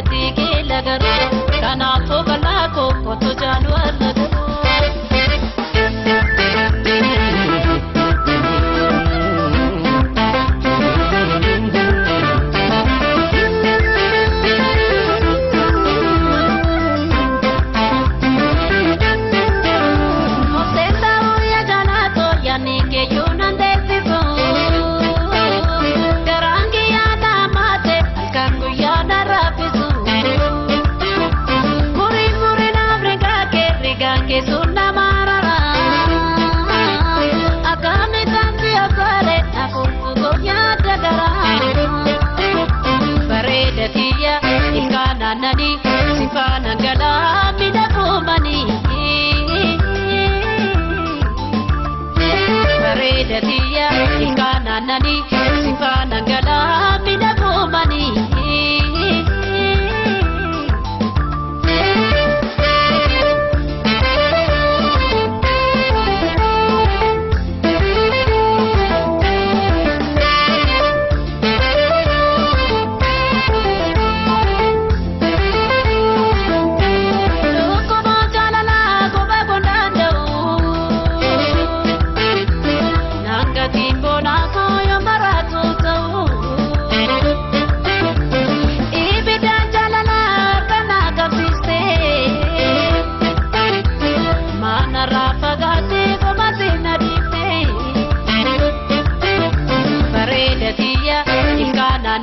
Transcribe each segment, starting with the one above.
gati ke lagar kana to bala ko to janu allag nani sifana gala midapumani Paredatia ikana nani sifana gala midapumani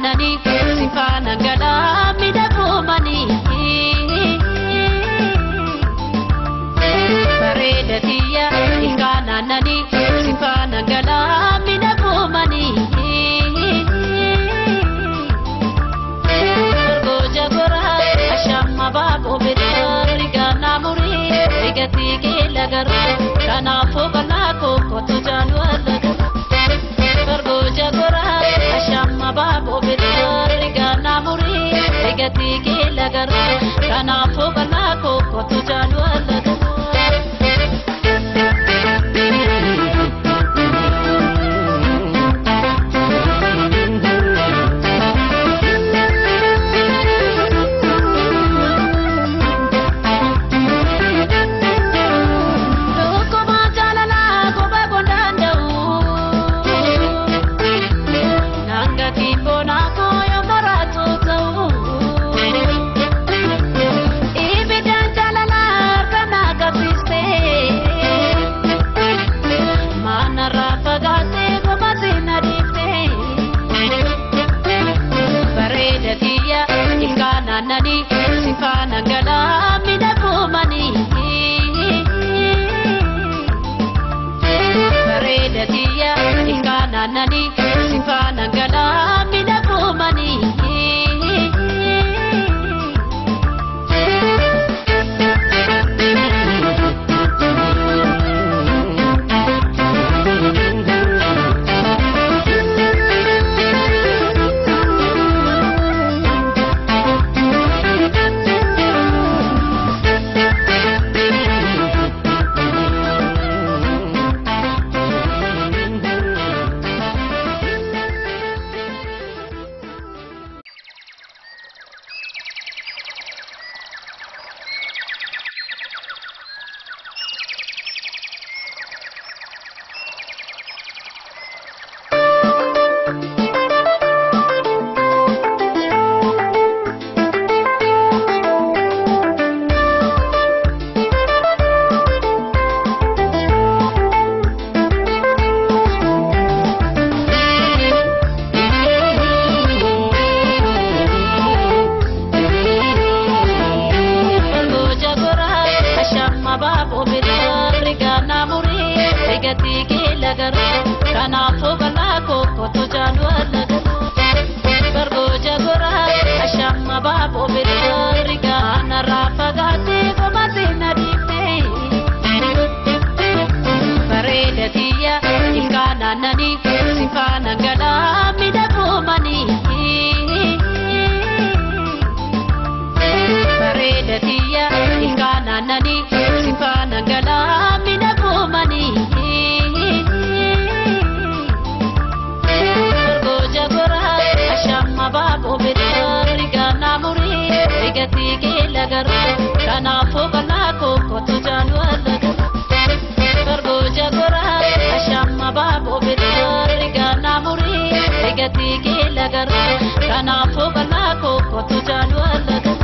nani sifana gala midapumani Paredatia ikana nani sifana gala midapumani Goja gora ashamma babo bedariga namuri igati ke lagar kana fogana ko to janu allag Goja gora ashamma babo bedariga namuri igati ke lagar kana fogana ko to janu allag nani sifana gala midapumani Paredatia ikana nani sifana gala midapumani nani sifana gala midapumani Paredatia ikana nani sifana gala midapumani kanaafuu kanaa kookootu jaalladhu bargoo jagoraa ashamma baaboo biraa rigaanaa murii rigatii keella garaa kanaafuu kanaa kookootu jaalladhu.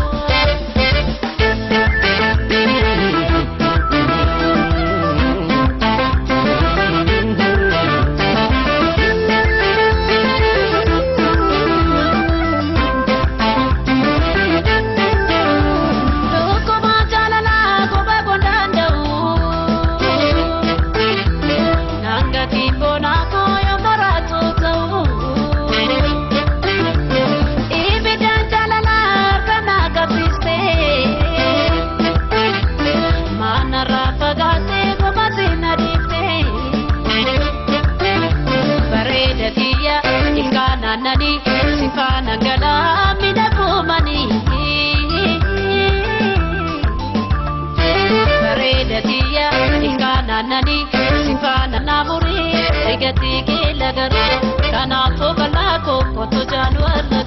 Nani sifana gala mina kumani Bareda dia ikana nani sifana namuri Rigati gila garu kana thokala kokotu janwala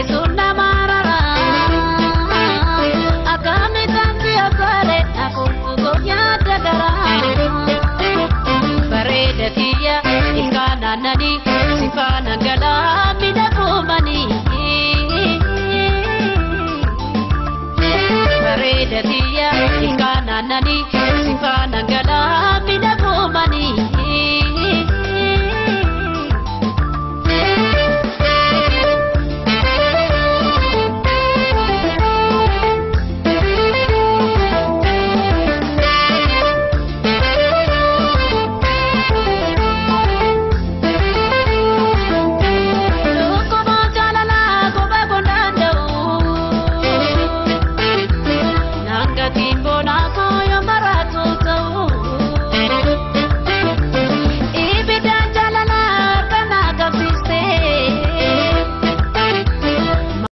que